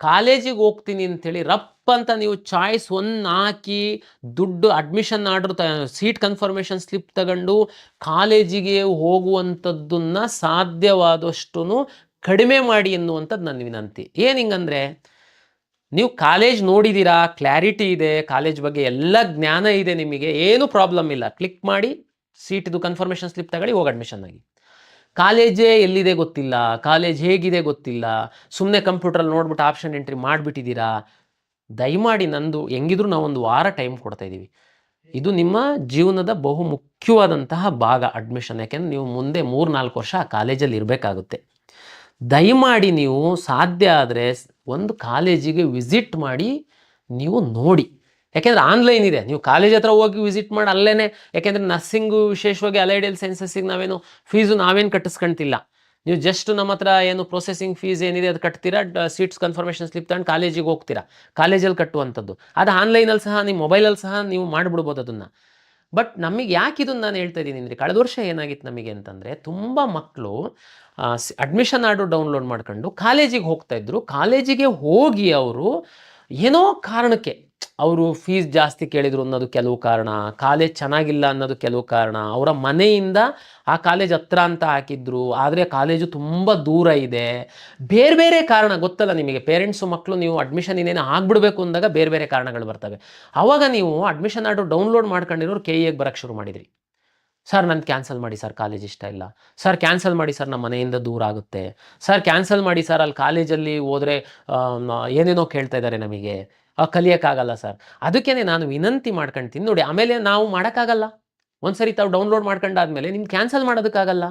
S1: ಕಾಲೇಜಿಗೆ ಹೋಗ್ತೀನಿ ಅಂಥೇಳಿ ರಪ್ ಅಂತ ನೀವು ಚಾಯ್ಸ್ 1 ಹಾಕಿ ದುಡ್ಡು admission order seat confirmation slip ತಗೊಂಡು ಕಾಲೇಜಿಗೆ ಹೋಗುವಂಥದ್ದನ್ನು ಸಾಧ್ಯವಾದಷ್ಟು ಕಡಿಮೆ ಮಾಡಿ ಎನ್ನುವಂಥದ್ದು ನನ್ನ ವಿನಂತಿ. ಏನು ಹಿಂಗಂದರೆ, ನೀವು ಕಾಲೇಜ್ ನೋಡಿದ್ದೀರಾ, ಕ್ಲಾರಿಟಿ ಇದೆ, ಕಾಲೇಜ್ ಬಗ್ಗೆ ಎಲ್ಲ ಜ್ಞಾನ ಇದೆ, ನಿಮಗೆ ಏನು ಪ್ರಾಬ್ಲಮ್ ಇಲ್ಲ, ಕ್ಲಿಕ್ ಮಾಡಿ ಸೀಟ್ದು ಕನ್ಫರ್ಮೇಷನ್ ಸ್ಲಿಪ್ ತಗೊಳ್ಳಿ, ಹೋಗಿ ಅಡ್ಮಿಷನ್ ಆಗಿ. ಕಾಲೇಜೇ ಎಲ್ಲಿದೆ ಗೊತ್ತಿಲ್ಲ, ಕಾಲೇಜ್ ಹೇಗಿದೆ ಗೊತ್ತಿಲ್ಲ, ಸುಮ್ಮನೆ ಕಂಪ್ಯೂಟ್ರಲ್ಲಿ ನೋಡ್ಬಿಟ್ಟು ಆಪ್ಷನ್ ಎಂಟ್ರಿ ಮಾಡಿಬಿಟ್ಟಿದ್ದೀರಾ, ದಯಮಾಡಿ ನಂದು ಹೆಂಗಿದ್ರು ನಾವು ಒಂದು ವಾರ ಟೈಮ್ ಕೊಡ್ತಾ ಇದ್ದೀವಿ. ಇದು ನಿಮ್ಮ ಜೀವನದ ಬಹು ಮುಖ್ಯವಾದಂತಹ ಭಾಗ ಅಡ್ಮಿಷನ್. ಯಾಕೆಂದರೆ ನೀವು ಮುಂದೆ 3-4 ವರ್ಷ ಆ ಕಾಲೇಜಲ್ಲಿ ಇರಬೇಕಾಗುತ್ತೆ. ದಯಮಾಡಿ ನೀವು ಸಾಧ್ಯ ಆದರೆ ಒಂದು ಕಾಲೇಜಿಗೆ ವಿಸಿಟ್ ಮಾಡಿ ನೀವು ನೋಡಿ. ಯಾಕೆಂದರೆ ಆನ್ಲೈನ್ ಇದೆ, ನೀವು ಕಾಲೇಜ್ ಹತ್ರ ಹೋಗಿ ವಿಸಿಟ್ ಮಾಡಿ ಅಲ್ಲೇ. ಯಾಕೆಂದರೆ ನರ್ಸಿಂಗು ವಿಶೇಷವಾಗಿ ಅಲೈಡ್ ಹೆಲ್ತ್ ಸೈನ್ಸಸ್ಸಿಗೆ ನಾವೇನು ಫೀಸು ನಾವೇನು ಕಟ್ಟಿಸ್ಕೊಂತಿಲ್ಲ. ನೀವು ಜಸ್ಟ್ ನಮ್ಮ ಹತ್ರ ಏನು ಪ್ರೊಸೆಸಿಂಗ್ ಫೀಸ್ ಏನಿದೆ ಅದು ಕಟ್ತೀರಾ, ಸೀಟ್ಸ್ ಕನ್ಫರ್ಮೇಷನ್ ಸ್ಲಿಪ್ ತಗೊಂಡು ಕಾಲೇಜಿಗೆ ಹೋಗ್ತೀರಾ, ಕಾಲೇಜಲ್ಲಿ ಕಟ್ಟುವಂಥದ್ದು. ಅದು ಆನ್ಲೈನಲ್ಲಿ ಸಹ ನಿಮ್ಮ ಮೊಬೈಲಲ್ಲಿ ಸಹ ನೀವು ಮಾಡಿಬಿಡ್ಬೋದು ಅದನ್ನು. ಬಟ್ ನಮಗೆ ಯಾಕೆ ಇದನ್ನು ನಾನು ಹೇಳ್ತಾ ಇದ್ದೀನಿ ಅಂದರೆ, ಕಳೆದ ವರ್ಷ ಏನಾಗಿತ್ತು ನಮಗೆ ಅಂತಂದರೆ, ತುಂಬ ಮಕ್ಕಳು ಅಡ್ಮಿಷನ್ ಆರ್ಡರ್ ಡೌನ್ಲೋಡ್ ಮಾಡ್ಕೊಂಡು ಕಾಲೇಜಿಗೆ ಹೋಗ್ತಾಯಿದ್ರು. ಕಾಲೇಜಿಗೆ ಹೋಗಿ ಅವರು ಏನೋ ಕಾರಣಕ್ಕೆ ಅವರು ಫೀಸ್ ಜಾಸ್ತಿ ಕೇಳಿದರು ಅನ್ನೋದು ಕೆಲವು ಕಾರಣ, ಕಾಲೇಜ್ ಚೆನ್ನಾಗಿಲ್ಲ ಅನ್ನೋದು ಕೆಲವು ಕಾರಣ, ಅವರ ಮನೆಯಿಂದ ಆ ಕಾಲೇಜ್ ಹತ್ರ ಅಂತ ಹಾಕಿದ್ರು, ಆದರೆ ಕಾಲೇಜು ತುಂಬ ದೂರ ಇದೆ, ಬೇರೆ ಬೇರೆ ಕಾರಣ ಗೊತ್ತಲ್ಲ ನಿಮಗೆ. ಪೇರೆಂಟ್ಸು ಮಕ್ಕಳು ನೀವು ಅಡ್ಮಿಷನ್ ಇನ್ನೇನು ಆಗಿಬಿಡ್ಬೇಕು ಅಂದಾಗ ಬೇರೆ ಬೇರೆ ಕಾರಣಗಳು ಬರ್ತವೆ. ಆವಾಗ ನೀವು ಅಡ್ಮಿಷನ್ ಆರ್ಡರ್ ಡೌನ್ಲೋಡ್ ಮಾಡ್ಕೊಂಡಿರೋರು KEಗೆ ಬರೋಕ್ಕೆ ಶುರು ಮಾಡಿದ್ರಿ. ಸರ್ ನಾನು ಕ್ಯಾನ್ಸಲ್ ಮಾಡಿ ಸರ್, ಕಾಲೇಜ್ ಇಷ್ಟ ಇಲ್ಲ ಸರ್, ಕ್ಯಾನ್ಸಲ್ ಮಾಡಿ ಸರ್, ನಮ್ಮ ಮನೆಯಿಂದ ದೂರ ಆಗುತ್ತೆ ಸರ್, ಕ್ಯಾನ್ಸಲ್ ಮಾಡಿ ಸರ್, ಅಲ್ಲಿ ಕಾಲೇಜಲ್ಲಿ ಹೋದರೆ ಏನೇನೋ ಕೇಳ್ತಾ ಇದ್ದಾರೆ ನಮಗೆ, ಕಲಿಯೋಕ್ಕಾಗಲ್ಲ ಸರ್. ಅದಕ್ಕೇ ನಾನು ವಿನಂತಿ ಮಾಡ್ಕೊಳ್ತೀನಿ ನೋಡಿ. ಆಮೇಲೆ ನಾವು ಮಾಡೋಕ್ಕಾಗಲ್ಲ, ಒಂದ್ಸರಿ ತಾವು ಡೌನ್ಲೋಡ್ ಮಾಡ್ಕೊಂಡಾದ್ಮೇಲೆ ನಿಮ್ಗೆ ಕ್ಯಾನ್ಸಲ್ ಮಾಡೋದಕ್ಕಾಗಲ್ಲ,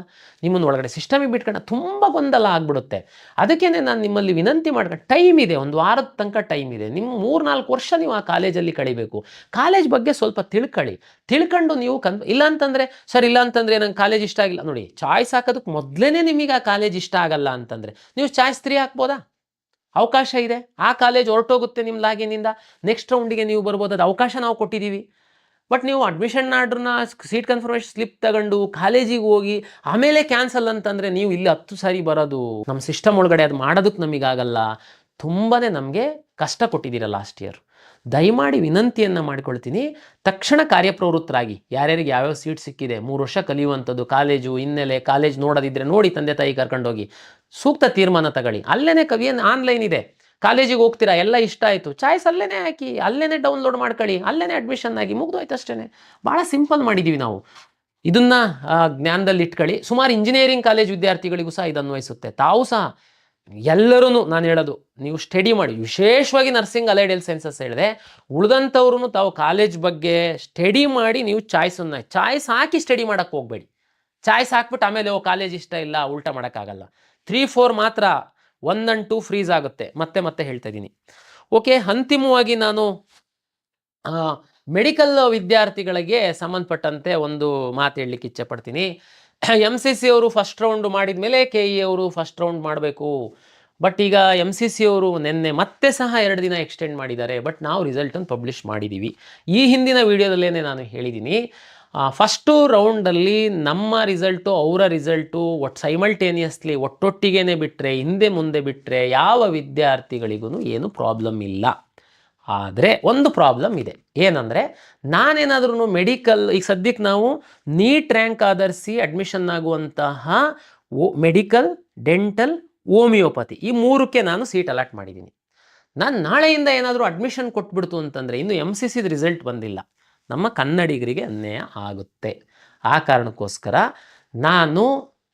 S1: ನಿಮ್ಮನ್ನು ಒಳಗಡೆ ಸಿಸ್ಟಮಿಗೆ ಬಿಟ್ಕೊಂಡು ತುಂಬ ಗೊಂದಲ ಆಗ್ಬಿಡುತ್ತೆ. ಅದಕ್ಕೇ ನಾನು ನಿಮ್ಮಲ್ಲಿ ವಿನಂತಿ ಮಾಡ್ಕೊಂಡು, ಟೈಮ್ ಇದೆ, ಒಂದು ವಾರದ ತನಕ ಟೈಮ್ ಇದೆ, ನಿಮ್ಮ 3-4 ವರ್ಷ ನೀವು ಆ ಕಾಲೇಜಲ್ಲಿ ಕಳಿಬೇಕು. ಕಾಲೇಜ್ ಬಗ್ಗೆ ಸ್ವಲ್ಪ ತಿಳ್ಕೊಂಡು ನೀವು ಇಲ್ಲ ಅಂತಂದರೆ ಸರ್, ಇಲ್ಲ ಅಂತಂದರೆ ನಂಗೆ ಕಾಲೇಜ್ ಇಷ್ಟ ಆಗಿಲ್ಲ ನೋಡಿ. ಚಾಯ್ಸ್ ಹಾಕೋದಕ್ಕೆ ಮೊದಲೇ ನಿಮಗೆ ಆ ಕಾಲೇಜ್ ಇಷ್ಟ ಆಗಲ್ಲ ಅಂತಂದರೆ ನೀವು ಚಾಯ್ಸ್ 3 ಹಾಕ್ಬೋದಾ? ಅವಕಾಶ ಇದೆ. ಆ ಕಾಲೇಜ್ ಹೊರಟೋಗುತ್ತೆ ನಿಮ್ಮ ಲಾಗಿನಿಂದ, ನೆಕ್ಸ್ಟ್ ರೌಂಡಿಗೆ ನೀವು ಬರ್ಬೋದು, ಅದು ಅವಕಾಶ ನಾವು ಕೊಟ್ಟಿದ್ದೀವಿ. ಬಟ್ ನೀವು ಅಡ್ಮಿಷನ್ ಆರ್ಡ್ರನ್ನ ಸೀಟ್ ಕನ್ಫರ್ಮೇಷನ್ ಸ್ಲಿಪ್ ತಗೊಂಡು ಕಾಲೇಜಿಗೆ ಹೋಗಿ ಆಮೇಲೆ ಕ್ಯಾನ್ಸಲ್ ಅಂತಂದರೆ ನೀವು ಇಲ್ಲಿ 10 ಸಾರಿ ಬರೋದು, ನಮ್ಮ ಸಿಸ್ಟಮ್ ಒಳಗಡೆ ಅದು ಮಾಡೋದಕ್ಕೆ ನಮಗಾಗಲ್ಲ. ತುಂಬಾ ನಮಗೆ ಕಷ್ಟ ಕೊಟ್ಟಿದ್ದೀರ ಲಾಸ್ಟ್ ಇಯರ್. ದಯಮಾಡಿ ವಿನಂತಿಯನ್ನು ಮಾಡಿಕೊಳ್ತೀನಿ, ತಕ್ಷಣ ಕಾರ್ಯಪ್ರವೃತ್ತರಾಗಿ. ಯಾರ್ಯಾರಿಗೆ ಯಾವ್ಯಾವ ಸೀಟ್ ಸಿಕ್ಕಿದೆ, 3 ವರ್ಷ ಕಲಿಯುವಂಥದ್ದು, ಕಾಲೇಜು ಹಿನ್ನೆಲೆ, ಕಾಲೇಜ್ ನೋಡೋದಿದ್ರೆ ನೋಡಿ, ತಂದೆ ತಾಯಿ ಕರ್ಕೊಂಡೋಗಿ ಸೂಕ್ತ ತೀರ್ಮಾನ ತಗೊಳ್ಳಿ. ಅಲ್ಲೇ ಕವಿಯನ್ ಆನ್ಲೈನ್ ಇದೆ, ಕಾಲೇಜಿಗೆ ಹೋಗ್ತೀರಾ, ಎಲ್ಲ ಇಷ್ಟ ಆಯಿತು, ಚಾಯ್ಸ್ ಅಲ್ಲೇ ಹಾಕಿ, ಅಲ್ಲೇ ಡೌನ್ಲೋಡ್ ಮಾಡ್ಕೊಳ್ಳಿ, ಅಲ್ಲೇ ಅಡ್ಮಿಷನ್ ಆಗಿ ಮುಗ್ದೋಯ್ತು ಅಷ್ಟೇ. ಭಾಳ ಸಿಂಪಲ್ ಮಾಡಿದ್ದೀವಿ ನಾವು. ಇದನ್ನು ಜ್ಞಾನದಲ್ಲಿ ಇಟ್ಕೊಳ್ಳಿ. ಸುಮಾರು ಇಂಜಿನಿಯರಿಂಗ್ ಕಾಲೇಜ್ ವಿದ್ಯಾರ್ಥಿಗಳಿಗೂ ಸಹ ಇದು ಅನ್ವಯಿಸುತ್ತೆ. ತಾವು ಸಹ ಎಲ್ಲರೂ ನಾನು ಹೇಳೋದು, ನೀವು ಸ್ಟಡಿ ಮಾಡಿ. ವಿಶೇಷವಾಗಿ ನರ್ಸಿಂಗ್ ಅಲೈಡ್ ಹೆಲ್ತ್ ಸೈನ್ಸಸ್ ಹೇಳಿದೆ, ಉಳಿದಂಥವ್ರು ತಾವು ಕಾಲೇಜ್ ಬಗ್ಗೆ ಸ್ಟಡಿ ಮಾಡಿ ನೀವು ಚಾಯ್ಸ್ ಹಾಕಿ ಸ್ಟಡಿ ಮಾಡೋಕ್ಕೆ ಹೋಗಬೇಡಿ. ಚಾಯ್ಸ್ ಹಾಕ್ಬಿಟ್ಟು ಆಮೇಲೆ ಕಾಲೇಜ್ ಇಷ್ಟ ಇಲ್ಲ, ಉಲ್ಟಾ ಮಾಡೋಕ್ಕಾಗಲ್ಲ. 3-4 ಮಾತ್ರ, 1 and 2 ಫ್ರೀಸ್ ಆಗುತ್ತೆ. ಮತ್ತೆ ಹೇಳ್ತಾ ಇದ್ದೀನಿ. ಓಕೆ, ಅಂತಿಮವಾಗಿ ನಾನು ಮೆಡಿಕಲ್ ವಿದ್ಯಾರ್ಥಿಗಳಿಗೆ ಸಂಬಂಧಪಟ್ಟಂತೆ ಒಂದು ಮಾತು ಹೇಳಲಿಕ್ಕೆ ಇಚ್ಛೆ ಪಡ್ತೀನಿ. MCC ಅವರು ಫಸ್ಟ್ ರೌಂಡ್ ಮಾಡಿದ ಮೇಲೆ KE ಅವರು ಫಸ್ಟ್ ರೌಂಡ್ ಮಾಡಬೇಕು. ಬಟ್ ಈಗ MCC ಅವರು ನಿನ್ನೆ ಮತ್ತೆ ಸಹ 2 ದಿನ ಎಕ್ಸ್ಟೆಂಡ್ ಮಾಡಿದ್ದಾರೆ. ಬಟ್ ನಾವು ರಿಸಲ್ಟನ್ನು ಪಬ್ಲಿಷ್ ಮಾಡಿದ್ದೀವಿ. ಈ ಹಿಂದಿನ ವಿಡಿಯೋದಲ್ಲೇ ನಾನು ಹೇಳಿದ್ದೀನಿ, ಫಸ್ಟು ರೌಂಡಲ್ಲಿ ನಮ್ಮ ರಿಸಲ್ಟು ಅವರ ರಿಸಲ್ಟು ಸೈಮಲ್ಟೇನಿಯಸ್ಲಿ ಒಟ್ಟೊಟ್ಟಿಗೆ ಬಿಟ್ಟರೆ, ಹಿಂದೆ ಮುಂದೆ ಬಿಟ್ಟರೆ ಯಾವ ವಿದ್ಯಾರ್ಥಿಗಳಿಗೂ ಏನು ಪ್ರಾಬ್ಲಮ್ ಇಲ್ಲ. ಆದರೆ ಒಂದು ಪ್ರಾಬ್ಲಮ್ ಇದೆ. ಏನಂದರೆ, ನಾನೇನಾದ್ರೂ ಮೆಡಿಕಲ್, ಈಗ ಸದ್ಯಕ್ಕೆ ನಾವು ನೀಟ್ ರ್ಯಾಂಕ್ ಆಧರಿಸಿ ಅಡ್ಮಿಷನ್ ಆಗುವಂತಹ ಮೆಡಿಕಲ್, ಡೆಂಟಲ್, ಹೋಮಿಯೋಪತಿ ಈ 3ಕ್ಕೆ ನಾನು ಸೀಟ್ ಅಲಾಟ್ ಮಾಡಿದ್ದೀನಿ. ನಾನು ನಾಳೆಯಿಂದ ಏನಾದರೂ ಅಡ್ಮಿಷನ್ ಕೊಟ್ಬಿಡ್ತು ಅಂತಂದರೆ, ಇನ್ನು MCCದ ರಿಸಲ್ಟ್ ಬಂದಿಲ್ಲ, ನಮ್ಮ ಕನ್ನಡಿಗರಿಗೆ ಅನ್ಯಾಯ ಆಗುತ್ತೆ. ಆ ಕಾರಣಕ್ಕೋಸ್ಕರ ನಾನು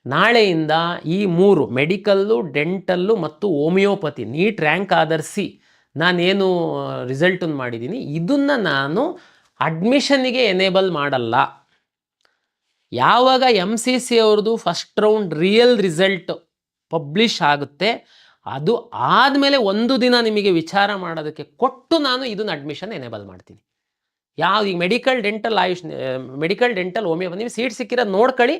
S1: ನಾಳೆಯಿಂದ ಈ 3 ಮೆಡಿಕಲ್ಲು, ಡೆಂಟಲ್ಲು ಮತ್ತು ಹೋಮಿಯೋಪತಿ ನೀಟ್ ರ್ಯಾಂಕ್ ಆಧರಿಸಿ ನಾನೇನು ರಿಸಲ್ಟನ್ನು ಮಾಡಿದ್ದೀನಿ, ಇದನ್ನು ನಾನು ಅಡ್ಮಿಷನ್ನಿಗೆ ಎನೇಬಲ್ ಮಾಡಲ್ಲ. ಯಾವಾಗ MCC ಅವ್ರದ್ದು first round real result publish ಆಗುತ್ತೆ, ಅದು ಆದಮೇಲೆ 1 ದಿನ ನಿಮಗೆ ವಿಚಾರ ಮಾಡೋದಕ್ಕೆ ಕೊಟ್ಟು ನಾನು ಇದನ್ನು ಅಡ್ಮಿಷನ್ ಎನೇಬಲ್ ಮಾಡ್ತೀನಿ. ಈಗ ಮೆಡಿಕಲ್, ಡೆಂಟಲ್, ಹೋಮಿಯೋಪತಿ ನೀವು ಸೀಟ್ ಸಿಕ್ಕಿರೋದು ನೋಡ್ಕೊಳ್ಳಿ,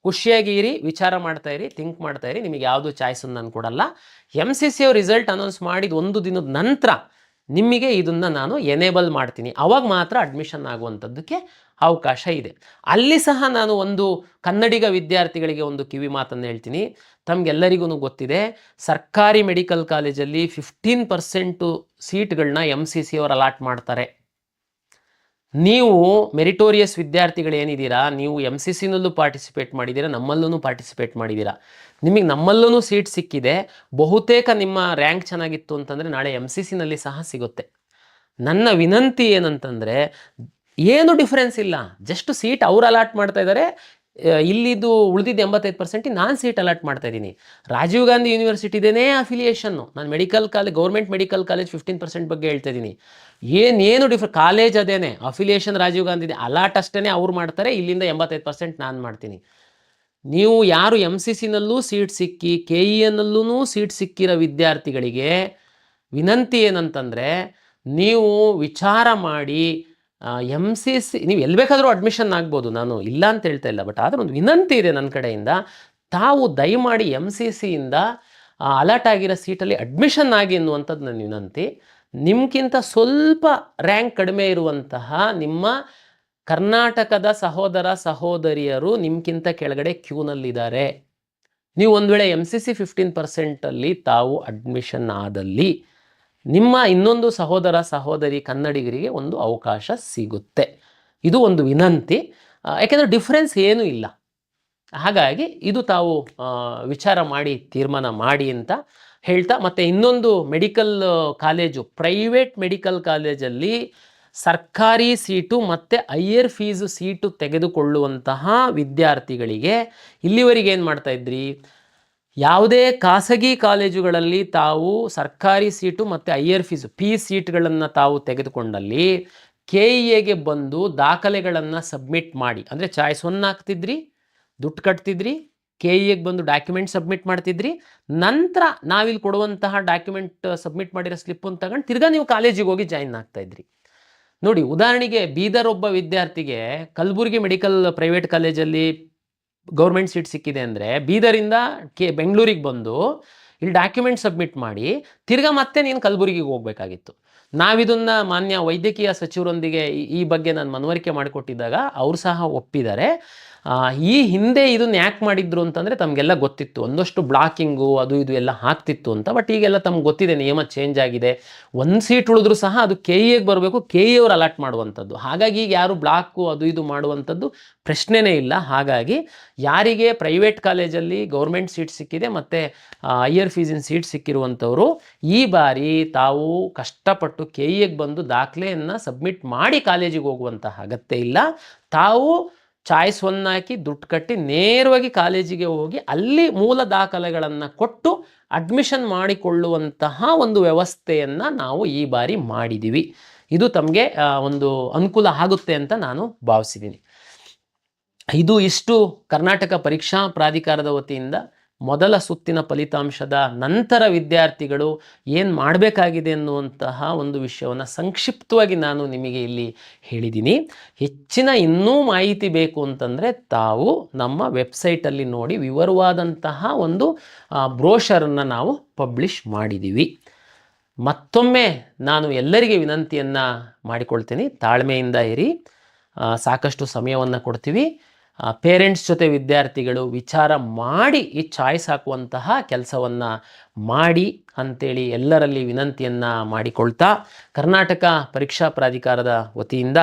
S1: ಖುಷಿಯಾಗಿ ಇರಿ, ವಿಚಾರ ಮಾಡ್ತಾಯಿರಿ, ಥಿಂಕ್ ಮಾಡ್ತಾಯಿರಿ. ನಿಮಗೆ ಯಾವುದು ಚಾಯ್ಸನ್ನು ನಾನು ಕೊಡಲ್ಲ. MCC ಅವ್ರ ರಿಸಲ್ಟ್ ಅನೌನ್ಸ್ ಮಾಡಿದ 1 ದಿನದ ನಂತರ ನಿಮಗೆ ಇದನ್ನು ನಾನು ಎನೇಬಲ್ ಮಾಡ್ತೀನಿ. ಆವಾಗ ಮಾತ್ರ ಅಡ್ಮಿಷನ್ ಆಗುವಂಥದ್ದಕ್ಕೆ ಅವಕಾಶ ಇದೆ. ಅಲ್ಲಿ ಸಹ ನಾನು ಒಂದು ಕನ್ನಡಿಗ ವಿದ್ಯಾರ್ಥಿಗಳಿಗೆ ಒಂದು ಕಿವಿ ಮಾತನ್ನು ಹೇಳ್ತೀನಿ. ತಮಗೆಲ್ಲರಿಗೂ ಗೊತ್ತಿದೆ, ಸರ್ಕಾರಿ ಮೆಡಿಕಲ್ ಕಾಲೇಜಲ್ಲಿ 15% ಸೀಟ್ಗಳನ್ನ MCC ಅವರು ಅಲಾಟ್ ಮಾಡ್ತಾರೆ. ನೀವು ಮೆರಿಟೋರಿಯಸ್ ವಿದ್ಯಾರ್ಥಿಗಳೇನಿದ್ದೀರಾ, ನೀವು MCCನಲ್ಲೂ ಪಾರ್ಟಿಸಿಪೇಟ್ ಮಾಡಿದ್ದೀರಾ, ನಮ್ಮಲ್ಲೂ ಪಾರ್ಟಿಸಿಪೇಟ್ ಮಾಡಿದ್ದೀರಾ. ನಿಮಗೆ ನಮ್ಮಲ್ಲೂ ಸೀಟ್ ಸಿಕ್ಕಿದೆ. ಬಹುತೇಕ ನಿಮ್ಮ ರ್ಯಾಂಕ್ ಚೆನ್ನಾಗಿತ್ತು ಅಂತಂದರೆ ನಾಳೆ MCCನಲ್ಲಿ ಸಹ ಸಿಗುತ್ತೆ. ನನ್ನ ವಿನಂತಿ ಏನಂತಂದರೆ, ಏನು ಡಿಫರೆನ್ಸ್ ಇಲ್ಲ, ಜಸ್ಟ್ ಸೀಟ್ ಅವ್ರು ಅಲಾಟ್ ಮಾಡ್ತಾ ಇದ್ದಾರೆ, ಇಲ್ಲಿದ್ದು ಉಳಿದಿದ್ದು 85% ನಾನು ಸೀಟ್ ಅಲಾಟ್ ಮಾಡ್ತಾ ಇದ್ದೀನಿ. ರಾಜೀವ್ ಗಾಂಧಿ ಯೂನಿವರ್ಸಿಟಿದೇನೇ ಅಫಿಲಿಯೇಷನ್ನು, ನಾನು medical college, government medical college 15% ಬಗ್ಗೆ ಹೇಳ್ತಾ ಇದ್ದೀನಿ. ಏನೇನು ಕಾಲೇಜ್ ಅದೇನೆ, ಅಫಿಲಿಯೇಷನ್ ರಾಜೀವ್ ಗಾಂಧಿ ಇದೆ, ಅಲಾಟ್ ಅಷ್ಟೇ ಅವ್ರು ಮಾಡ್ತಾರೆ, ಇಲ್ಲಿಂದ 85% ನಾನು ಮಾಡ್ತೀನಿ. ನೀವು ಯಾರು MCCನಲ್ಲೂ ಸೀಟ್ ಸಿಕ್ಕಿ KENಲ್ಲೂ ಸೀಟ್ ಸಿಕ್ಕಿರೋ ವಿದ್ಯಾರ್ಥಿಗಳಿಗೆ ವಿನಂತಿ ಏನಂತಂದರೆ, ನೀವು ವಿಚಾರ ಮಾಡಿ MCC ನೀವು ಎಲ್ಲಿ ಬೇಕಾದರೂ ಅಡ್ಮಿಷನ್ ಆಗ್ಬೋದು, ನಾನು ಇಲ್ಲ ಅಂತ ಹೇಳ್ತಾ ಇಲ್ಲ, ಬಟ್ ಆದರೆ ಒಂದು ವಿನಂತಿ ಇದೆ ನನ್ನ ಕಡೆಯಿಂದ, ತಾವು ದಯಮಾಡಿ MCCಯಿಂದ ಅಲಾಟ್ ಆಗಿರೋ ಸೀಟಲ್ಲಿ ಅಡ್ಮಿಷನ್ ಆಗಿ ಎನ್ನುವಂಥದ್ದು ನನ್ನ ವಿನಂತಿ. ನಿಮ್ಗಿಂತ ಸ್ವಲ್ಪ ರ್ಯಾಂಕ್ ಕಡಿಮೆ ಇರುವಂತಹ ನಿಮ್ಮ ಕರ್ನಾಟಕದ ಸಹೋದರ ಸಹೋದರಿಯರು ನಿಮ್ಗಿಂತ ಕೆಳಗಡೆ ಕ್ಯೂನಲ್ಲಿದ್ದಾರೆ. ನೀವು ಒಂದು ವೇಳೆ MCC 15%ಅಲ್ಲಿ ತಾವು ಅಡ್ಮಿಷನ್ ಆದಲ್ಲಿ ನಿಮ್ಮ ಇನ್ನೊಂದು ಸಹೋದರ ಸಹೋದರಿ ಕನ್ನಡಿಗರಿಗೆ ಒಂದು ಅವಕಾಶ ಸಿಗುತ್ತೆ. ಇದು ಒಂದು ವಿನಂತಿ, ಯಾಕೆಂದರೆ ಡಿಫ್ರೆನ್ಸ್ ಏನೂ ಇಲ್ಲ. ಹಾಗಾಗಿ ಇದು ತಾವು ವಿಚಾರ ಮಾಡಿ ತೀರ್ಮಾನ ಮಾಡಿ ಅಂತ ಹೇಳ್ತಾ, ಮತ್ತು ಇನ್ನೊಂದು ಮೆಡಿಕಲ್ ಕಾಲೇಜು, ಪ್ರೈವೇಟ್ ಮೆಡಿಕಲ್ ಕಾಲೇಜಲ್ಲಿ ಸರ್ಕಾರಿ ಸೀಟು ಮತ್ತು ಹೈಯರ್ ಫೀಸು ಸೀಟು ತೆಗೆದುಕೊಳ್ಳುವಂತಹ ವಿದ್ಯಾರ್ಥಿಗಳಿಗೆ ಇಲ್ಲಿವರೆಗೆ ಏನು ಮಾಡ್ತಾಯಿದ್ರಿ, ಯಾವುದೇ ಖಾಸಗಿ ಕಾಲೇಜುಗಳಲ್ಲಿ ತಾವು ಸರ್ಕಾರಿ ಸೀಟು ಮತ್ತು ಹೈಯರ್ ಫೀಸು ಸೀಟ್ಗಳನ್ನು ತಾವು ತೆಗೆದುಕೊಂಡಲ್ಲಿ KEAಗೆ ಬಂದು ದಾಖಲೆಗಳನ್ನು ಸಬ್ಮಿಟ್ ಮಾಡಿ, ಅಂದರೆ ಚಾಯ್ಸ್ 1 ಹಾಕ್ತಿದ್ರಿ, ದುಡ್ಡು ಕಟ್ತಿದ್ರಿ, KEAಗೆ ಬಂದು ಡಾಕ್ಯುಮೆಂಟ್ ಸಬ್ಮಿಟ್ ಮಾಡ್ತಿದ್ರಿ, ನಂತರ ನಾವಿಲ್ಲಿ ಕೊಡುವಂತಹ ಡಾಕ್ಯುಮೆಂಟ್ ಸಬ್ಮಿಟ್ ಮಾಡಿರೋ ಸ್ಲಿಪ್ಪನ್ನು ತಗೊಂಡು ತಿರ್ಗಾ ನೀವು ಕಾಲೇಜಿಗೆ ಹೋಗಿ ಜಾಯಿನ್ ಆಗ್ತಾಯಿದ್ರಿ. ನೋಡಿ, ಉದಾಹರಣೆಗೆ ಬೀದರ್ ಒಬ್ಬ ವಿದ್ಯಾರ್ಥಿಗೆ ಕಲಬುರಗಿ ಮೆಡಿಕಲ್ ಪ್ರೈವೇಟ್ ಕಾಲೇಜಲ್ಲಿ ಗೌರ್ಮೆಂಟ್ ಸೀಟ್ ಸಿಕ್ಕಿದೆ ಅಂದರೆ ಬೀದರಿಂದ ಬೆಂಗಳೂರಿಗೆ ಬಂದು ಇಲ್ಲಿ ಡಾಕ್ಯುಮೆಂಟ್ ಸಬ್ಮಿಟ್ ಮಾಡಿ ತಿರ್ಗಾ ಮತ್ತೆ ನೀನು ಕಲಬುರಗಿಗೆ ಹೋಗಬೇಕಾಗಿತ್ತು. ನಾವಿದನ್ನು ಮಾನ್ಯ ವೈದ್ಯಕೀಯ ಸಚಿವರೊಂದಿಗೆ ಈ ಬಗ್ಗೆ ನಾನು ಮನವರಿಕೆ ಮಾಡಿಕೊಟ್ಟಿದ್ದಾಗ ಅವರು ಸಹ ಒಪ್ಪಿದ್ದಾರೆ. ಈ ಹಿಂದೆ ಇದನ್ನು ಯಾಕೆ ಮಾಡಿದ್ರು ಅಂತಂದರೆ ತಮಗೆಲ್ಲ ಗೊತ್ತಿತ್ತು, ಒಂದಷ್ಟು ಬ್ಲಾಕಿಂಗು ಅದು ಇದು ಎಲ್ಲ ಆಗ್ತಿತ್ತು ಅಂತ. ಬಟ್ ಈಗೆಲ್ಲ ತಮ್ಗೆ ಗೊತ್ತಿದೆ, ನಿಯಮ ಚೇಂಜ್ ಆಗಿದೆ. ಒಂದು ಸೀಟ್ ಉಳಿದ್ರೂ ಸಹ ಅದು KEAಗೆ ಬರಬೇಕು, KEA ಅವರು ಅಲಾಟ್ ಮಾಡುವಂಥದ್ದು. ಹಾಗಾಗಿ ಈಗ ಯಾರು ಬ್ಲಾಕು ಅದು ಇದು ಮಾಡುವಂಥದ್ದು ಪ್ರಶ್ನೆನೇ ಇಲ್ಲ. ಹಾಗಾಗಿ ಯಾರಿಗೆ ಪ್ರೈವೇಟ್ ಕಾಲೇಜಲ್ಲಿ ಗೌರ್ಮೆಂಟ್ ಸೀಟ್ ಸಿಕ್ಕಿದೆ ಮತ್ತು ಹೈಯರ್ ಫೀಸಿನ ಸೀಟ್ ಸಿಕ್ಕಿರುವಂಥವರು ಈ ಬಾರಿ ತಾವು ಕಷ್ಟಪಟ್ಟು KEAಗೆ ಬಂದು ದಾಖಲೆಯನ್ನು ಸಬ್ಮಿಟ್ ಮಾಡಿ ಕಾಲೇಜಿಗೆ ಹೋಗುವಂತಹ ಅಗತ್ಯ ಇಲ್ಲ. ತಾವು ಚಾಯ್ಸ್ 1 ಹಾಕಿ ದುಡ್ಡು ಕಟ್ಟಿ ನೇರವಾಗಿ ಕಾಲೇಜಿಗೆ ಹೋಗಿ ಅಲ್ಲಿ ಮೂಲ ದಾಖಲೆಗಳನ್ನು ಕೊಟ್ಟು ಅಡ್ಮಿಷನ್ ಮಾಡಿಕೊಳ್ಳುವಂತಹ ಒಂದು ವ್ಯವಸ್ಥೆಯನ್ನು ನಾವು ಈ ಬಾರಿ ಮಾಡಿದ್ದೀವಿ. ಇದು ತಮಗೆ ಒಂದು ಅನುಕೂಲ ಆಗುತ್ತೆ ಅಂತ ನಾನು ಭಾವಿಸಿದ್ದೀನಿ. ಇಷ್ಟು ಕರ್ನಾಟಕ ಪರೀಕ್ಷಾ ಪ್ರಾಧಿಕಾರದ ವತಿಯಿಂದ ಮೊದಲ ಸುತ್ತಿನ ಫಲಿತಾಂಶದ ನಂತರ ವಿದ್ಯಾರ್ಥಿಗಳು ಏನು ಮಾಡಬೇಕಾಗಿದೆ ಅನ್ನುವಂತಹ ಒಂದು ವಿಷಯವನ್ನು ಸಂಕ್ಷಿಪ್ತವಾಗಿ ನಾನು ನಿಮಗೆ ಇಲ್ಲಿ ಹೇಳಿದ್ದೀನಿ. ಹೆಚ್ಚಿನ ಇನ್ನೂ ಮಾಹಿತಿ ಬೇಕು ಅಂತಂದರೆ ತಾವು ನಮ್ಮ ವೆಬ್ಸೈಟಲ್ಲಿ ನೋಡಿ ವಿವರವಾದಂತಹ ಒಂದು ಬ್ರೋಷರನ್ನು ನಾವು ಪಬ್ಲಿಷ್ ಮಾಡಿದ್ದೀವಿ. ಮತ್ತೊಮ್ಮೆ ನಾನು ಎಲ್ಲರಿಗೆ ವಿನಂತಿಯನ್ನು ಮಾಡಿಕೊಳ್ತೀನಿ, ತಾಳ್ಮೆಯಿಂದ ಇರಿ, ಸಾಕಷ್ಟು ಸಮಯವನ್ನು ಕೊಡ್ತೀವಿ. ಪೇರೆಂಟ್ಸ್ ಜೊತೆ ವಿದ್ಯಾರ್ಥಿಗಳು ವಿಚಾರ ಮಾಡಿ ಈ ಚಾಯ್ಸ್ ಹಾಕುವಂತಹ ಕೆಲಸವನ್ನು ಮಾಡಿ ಅಂತೇಳಿ ಎಲ್ಲರಲ್ಲಿ ವಿನಂತಿಯನ್ನು ಮಾಡಿಕೊಳ್ತಾ, ಕರ್ನಾಟಕ ಪರೀಕ್ಷಾ ಪ್ರಾಧಿಕಾರದ ವತಿಯಿಂದ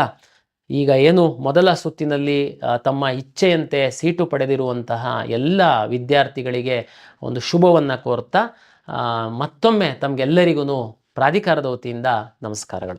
S1: ಈಗ ಏನು ಮೊದಲ ಸುತ್ತಿನಲ್ಲಿ ತಮ್ಮ ಇಚ್ಛೆಯಂತೆ ಸೀಟು ಪಡೆದಿರುವಂತಹ ಎಲ್ಲ ವಿದ್ಯಾರ್ಥಿಗಳಿಗೆ ಒಂದು ಶುಭವನ್ನು ಕೋರ್ತಾ ಮತ್ತೊಮ್ಮೆ ತಮಗೆಲ್ಲರಿಗೂ ಪ್ರಾಧಿಕಾರದ ವತಿಯಿಂದ ನಮಸ್ಕಾರಗಳು.